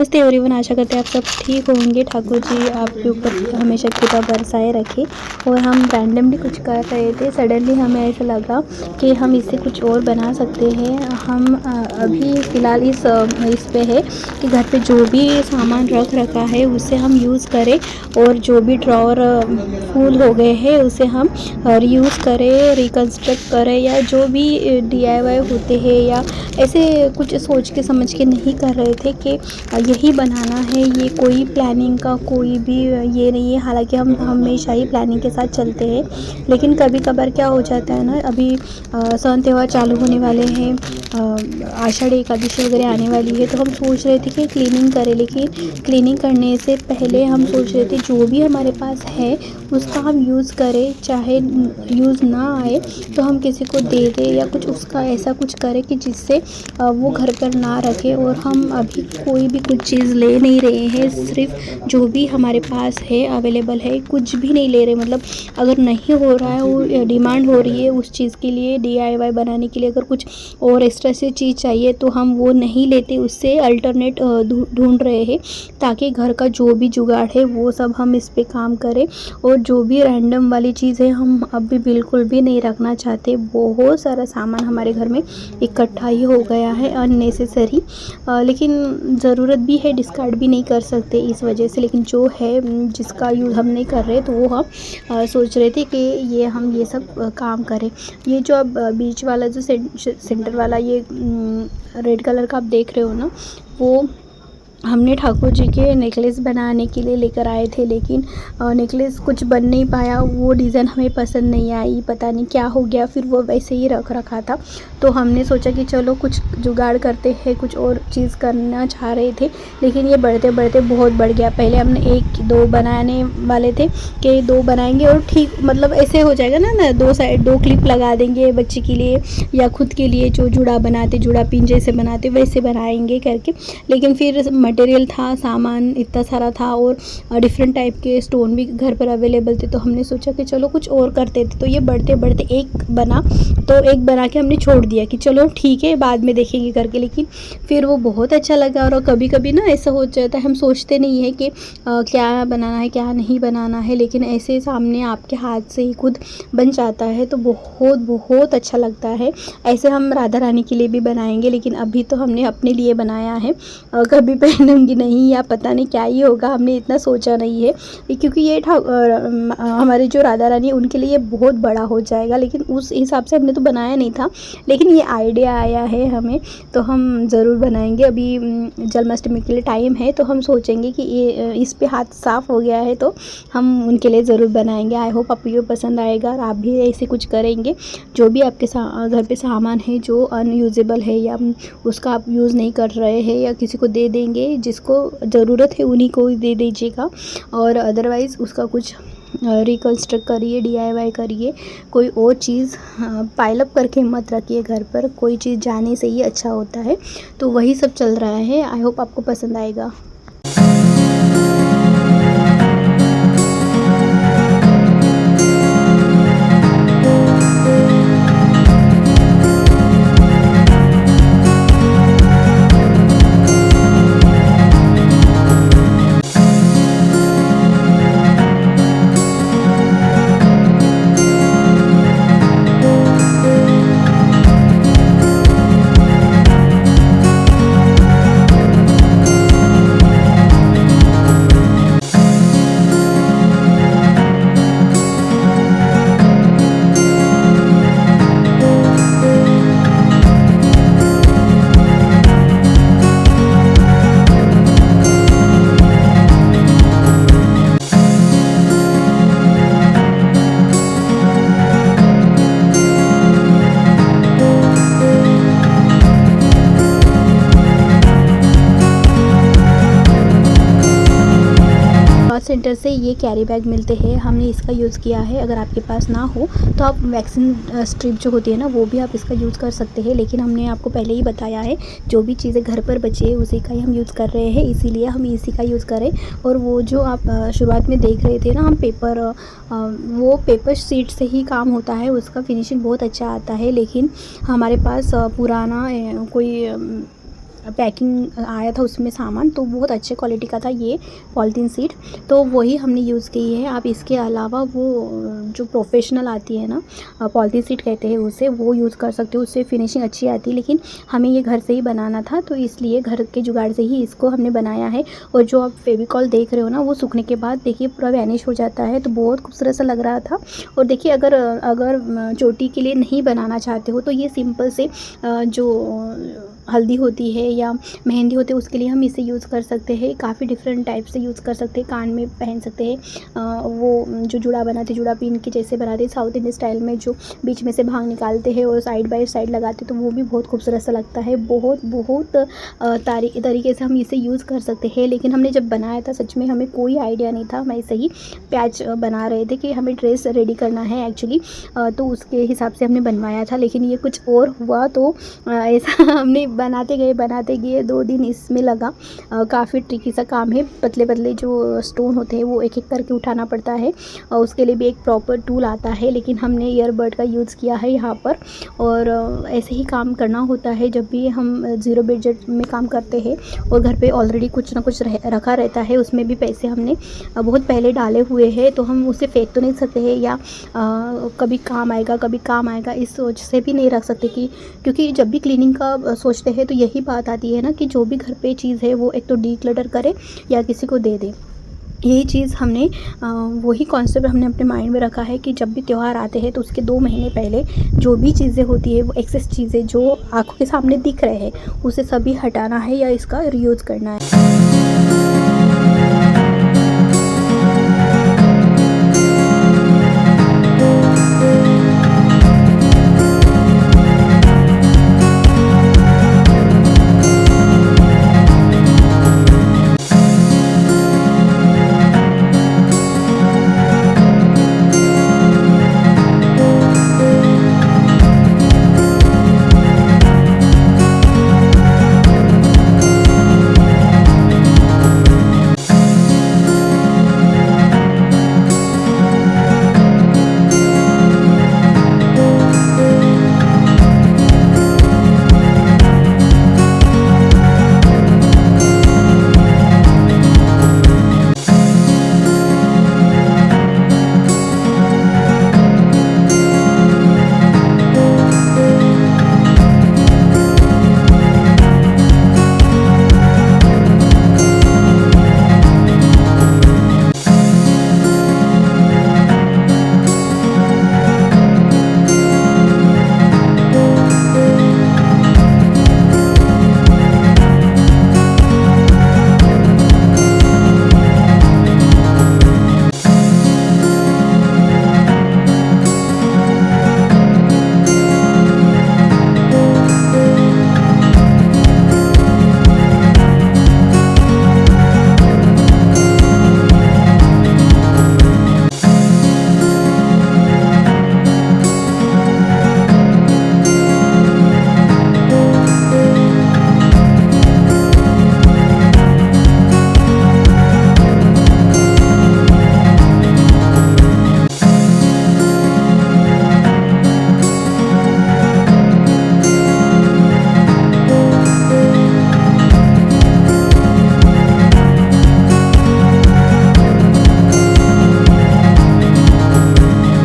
नमस्ते एवरीवन, आशा करते हैं आप सब ठीक होंगे। ठाकुर जी आपके ऊपर हमेशा कृपा बरसाए रखे। और हम रैंडमली कुछ कर रहे थे, सडनली हमें ऐसा लगा कि हम इससे कुछ और बना सकते हैं। हम अभी फ़िलहाल इस पे है कि घर पे जो भी सामान रख रखा है उसे हम यूज़ करें, और जो भी ड्रॉअर फुल हो गए हैं उसे हम रीयूज़ करें, रिकन्स्ट्रक्ट करें, या जो भी DIY होते हैं, या ऐसे कुछ सोच के समझ के नहीं कर रहे थे कि यही बनाना है। ये कोई प्लानिंग का कोई भी ये नहीं है, हालांकि हम हमेशा ही प्लानिंग के साथ चलते हैं। लेकिन कभी कभार क्या हो जाता है ना, अभी सन त्यौहार चालू होने वाले हैं, आषाढ़ एकादशी वगैरह आने वाली है, तो हम सोच रहे थे कि क्लीनिंग करें। लेकिन क्लीनिंग करने से पहले हम सोच रहे थे जो भी हमारे पास है उसका हम यूज़ करें, चाहे यूज़ ना आए तो हम किसी को दे दें, या कुछ उसका ऐसा कुछ करें कि जिससे वो घर पर ना रखे। और हम अभी कोई भी कुछ चीज़ ले नहीं रहे हैं, सिर्फ जो भी हमारे पास है अवेलेबल है, कुछ भी नहीं ले रहे। मतलब अगर नहीं हो रहा है, वो डिमांड हो रही है उस चीज़ के लिए, DIY बनाने के लिए अगर कुछ और एक्स्ट्रा से चीज़ चाहिए तो हम वो नहीं लेते, उससे अल्टरनेट ढूंढ रहे हैं, ताकि घर का जो भी जुगाड़ है वो सब हम इस पे काम करें। और जो भी रैंडम वाली चीज़ है हम अभी बिल्कुल भी नहीं रखना चाहते। बहुत सारा सामान हमारे घर में इकट्ठा ही हो गया है अननेसेसरी, लेकिन ज़रूरत भी है, डिस्कार्ड भी नहीं कर सकते इस वजह से। लेकिन जो है जिसका यूज़ हम नहीं कर रहे, तो वो हम सोच रहे थे कि ये हम ये सब काम करें। ये जो अब बीच वाला जो सेंटर वाला ये रेड कलर का आप देख रहे हो ना, वो हमने ठाकुर जी के नेकलेस बनाने के लिए लेकर आए थे। लेकिन नेकलेस कुछ बन नहीं पाया, वो डिज़ाइन हमें पसंद नहीं आई, पता नहीं क्या हो गया, फिर वो वैसे ही रख रखा था। तो हमने सोचा कि चलो कुछ जुगाड़ करते हैं, कुछ और चीज़ करना चाह रहे थे। लेकिन ये बढ़ते बढ़ते बहुत बढ़ गया। पहले हमने 1-2 बनाने वाले थे कि 2 बनाएंगे और ठीक, मतलब ऐसे हो जाएगा ना, 2 साइड 2 क्लिप लगा देंगे बच्चे के लिए या खुद के लिए, जो जुड़ा बनाते, जुड़ा पिन जैसे बनाते वैसे बनाएंगे करके। लेकिन फिर मटेरियल था, सामान इतना सारा था, और डिफरेंट टाइप के स्टोन भी घर पर अवेलेबल थे। तो हमने सोचा कि चलो कुछ और करते थे। तो ये बढ़ते बढ़ते एक बना, तो एक बना के हमने छोड़ दिया कि चलो ठीक है बाद में देखेंगे करके। लेकिन फिर वो बहुत अच्छा लगा। और कभी कभी ना ऐसा हो जाता है, हम सोचते नहीं है कि क्या बनाना है क्या नहीं बनाना है, लेकिन ऐसे सामने आपके हाथ से ही खुद बन जाता है तो बहुत बहुत अच्छा लगता है। ऐसे हम राधा रानी के लिए भी बनाएंगे, लेकिन अभी तो हमने अपने लिए बनाया है। कभी पहनूंगी नहीं, या पता नहीं क्या ही होगा, हमने इतना सोचा नहीं है, क्योंकि ये हमारे जो राधा रानी है उनके लिए बहुत बड़ा हो जाएगा। लेकिन उस हिसाब से हमने तो बनाया नहीं था, लेकिन ये आइडिया आया है हमें, तो हम ज़रूर बनाएंगे। अभी जन्माष्टमी के लिए टाइम है, तो हम सोचेंगे कि ये इस पे हाथ साफ़ हो गया है तो हम उनके लिए ज़रूर बनाएंगे। आई होप आपको ये पसंद आएगा और आप भी ऐसे कुछ करेंगे। जो भी आपके घर पे सामान है जो अनयूजेबल है, या उसका आप यूज़ नहीं कर रहे हैं, या किसी को दे देंगे, जिसको ज़रूरत है उन्हीं को दे दीजिएगा। और अदरवाइज़ उसका कुछ रिकन्स्ट्रक्ट करिए, DIY करिए। कोई और चीज़ पाइलअप करके मत रखिए घर पर, कोई चीज़ जाने से ही अच्छा होता है। तो वही सब चल रहा है। आई होप आपको पसंद आएगा। सेंटर से ये कैरी बैग मिलते हैं, हमने इसका यूज़ किया है। अगर आपके पास ना हो तो आप वैक्सीन स्ट्रिप जो होती है ना, वो भी आप इसका यूज़ कर सकते हैं। लेकिन हमने आपको पहले ही बताया है, जो भी चीज़ें घर पर बचे उसी का ही हम यूज़ कर रहे हैं, इसीलिए हम इसी का यूज़ करें। और वो जो आप शुरुआत में देख रहे थे ना, हम वो पेपर शीट से ही काम होता है, उसका फिनिशिंग बहुत अच्छा आता है। लेकिन हमारे पास पुराना कोई पैकिंग आया था उसमें सामान, तो बहुत अच्छे क्वालिटी का था ये पॉलीथीन शीट, तो वही हमने यूज़ की है। आप इसके अलावा वो जो प्रोफेशनल आती है ना, पॉलीथीन शीट कहते हैं उसे, वो यूज़ कर सकते हो, उससे फिनिशिंग अच्छी आती है। लेकिन हमें ये घर से ही बनाना था, तो इसलिए घर के जुगाड़ से ही इसको हमने बनाया है। और जो आप फेविकॉल देख रहे हो ना, वो सूखने के बाद देखिए पूरा वैनिश हो जाता है, तो बहुत खूबसूरत सा लग रहा था। और देखिए अगर चोटी के लिए नहीं बनाना चाहते हो तो ये सिंपल से जो हल्दी होती है या मेहंदी होती है उसके लिए हम इसे यूज़ कर सकते हैं। काफ़ी डिफरेंट टाइप से यूज़ कर सकते हैं, कान में पहन सकते हैं। वो जो जुड़ा बनाते, जुड़ा पिन के जैसे बनाते साउथ इंडियन स्टाइल में, जो बीच में से भांग निकालते हैं और साइड बाय साइड लगाते, तो वो भी बहुत खूबसूरत सा लगता है। बहुत बहुत तरीके से हम इसे यूज़ कर सकते हैं। लेकिन हमने जब बनाया था सच में हमें कोई आइडिया नहीं था, हम ऐसे ही पैच बना रहे थे कि हमें ड्रेस रेडी करना है एक्चुअली, तो उसके हिसाब से हमने बनवाया था। लेकिन ये कुछ और हुआ, तो ऐसा हमने बनाते गए 2 दिन इसमें लगा। काफ़ी ट्रिकी सा काम है, पतले पतले जो स्टोन होते हैं वो एक एक करके उठाना पड़ता है, और उसके लिए भी एक प्रॉपर टूल आता है। लेकिन हमने ईयरबड का यूज़ किया है यहाँ पर, और ऐसे ही काम करना होता है जब भी हम ज़ीरो बजट में काम करते हैं और घर पे ऑलरेडी कुछ ना कुछ रखा रहता है। उसमें भी पैसे हमने बहुत पहले डाले हुए हैं, तो हम उसे फेंक तो नहीं सकते हैं, या कभी काम आएगा इस सोच से भी नहीं रख सकते कि, क्योंकि जब भी क्लीनिंग का सोचते हैं तो यही बात आती है ना कि जो भी घर पे चीज़ है वो एक तो डीक्लटर करे या किसी को दे दे। यही चीज़ हमने वही कॉन्सेप्ट हमने अपने माइंड में रखा है कि जब भी त्यौहार आते हैं तो उसके 2 महीने पहले जो भी चीज़ें होती है, वो एक्सेस चीज़ें जो आँखों के सामने दिख रहे हैं, उसे सभी हटाना है या इसका रीयूज़ करना है।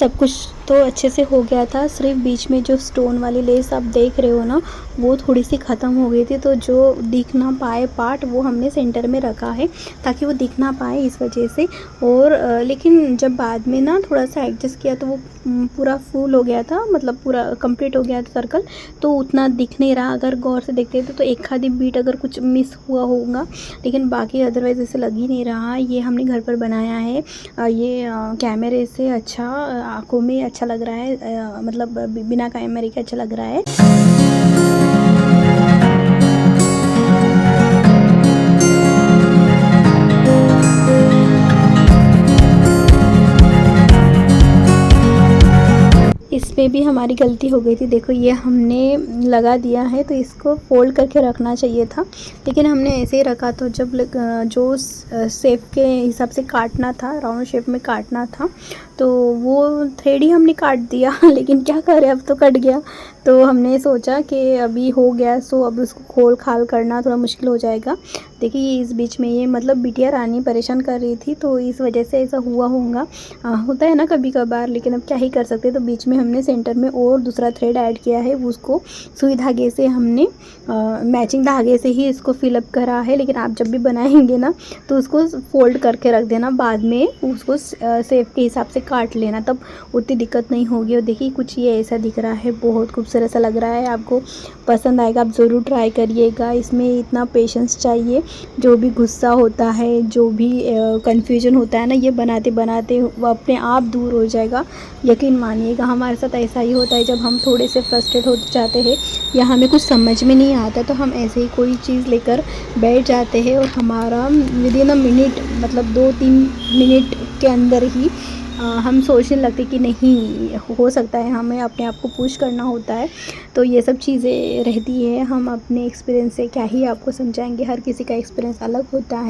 सब कुछ तो अच्छे से हो गया था, सिर्फ बीच में जो स्टोन वाली लेस आप देख रहे हो ना, वो थोड़ी सी ख़त्म हो गई थी, तो जो दिख ना पाए पार्ट वो हमने सेंटर में रखा है ताकि वो दिख ना पाए इस वजह से। और लेकिन जब बाद में ना थोड़ा सा एडजस्ट किया तो वो पूरा फुल हो गया था, मतलब पूरा कंप्लीट हो गया था सर्कल, तो उतना दिख नहीं रहा। अगर गौर से देखते तो एक आधी बीट अगर कुछ मिस हुआ होगा, लेकिन बाकी अदरवाइज़ ऐसे लग ही नहीं रहा। ये हमने घर पर बनाया है, ये कैमरे से अच्छा, आँखों में अच्छा लग रहा है, मतलब बिना कैमरे के अच्छा लग रहा है। इसमें भी हमारी गलती हो गई थी। देखो ये हमने लगा दिया है, तो इसको फोल्ड करके रखना चाहिए था, लेकिन हमने ऐसे ही रखा। तो जब जो शेप के हिसाब से काटना था, राउंड शेप में काटना था, तो वो थ्रेड ही हमने काट दिया लेकिन क्या करें, अब तो कट गया। तो हमने सोचा कि अभी हो गया सो अब उसको खोल खाल करना थोड़ा मुश्किल हो जाएगा। देखिए इस बीच में ये मतलब बिटिया रानी परेशान कर रही थी, तो इस वजह से ऐसा हुआ होगा। होता है ना कभी कभार, लेकिन अब क्या ही कर सकते। तो बीच में हमने सेंटर में और दूसरा थ्रेड ऐड किया है, उसको सुई धागे से हमने मैचिंग धागे से ही इसको फिलअप करा है। लेकिन आप जब भी बनाएंगे ना तो उसको फोल्ड करके रख देना, बाद में उसको शेप के हिसाब से काट लेना, तब उतनी दिक्कत नहीं होगी। और देखिए कुछ ये ऐसा दिख रहा है, बहुत खूबसूरत सा लग रहा है, आपको पसंद आएगा, आप ज़रूर ट्राई करिएगा। इसमें इतना पेशेंस चाहिए, जो भी गुस्सा होता है, जो भी कन्फ्यूजन होता है ना, ये बनाते बनाते वो अपने आप दूर हो जाएगा। यकीन मानिएगा हमारे साथ ऐसा ही होता है, जब हम थोड़े से फ्रस्ट्रेट हो जाते हैं या हमें कुछ समझ में नहीं आता तो हम ऐसे ही कोई चीज़ लेकर बैठ जाते हैं और हमारा विदिन अ मिनट, मतलब 2-3 मिनट के अंदर ही हम सोचने लगते कि नहीं हो सकता है, हमें अपने आप को पुश करना होता है। तो ये सब चीज़ें रहती है, हम अपने एक्सपीरियंस से क्या ही आपको समझाएंगे, हर किसी का एक्सपीरियंस अलग होता है।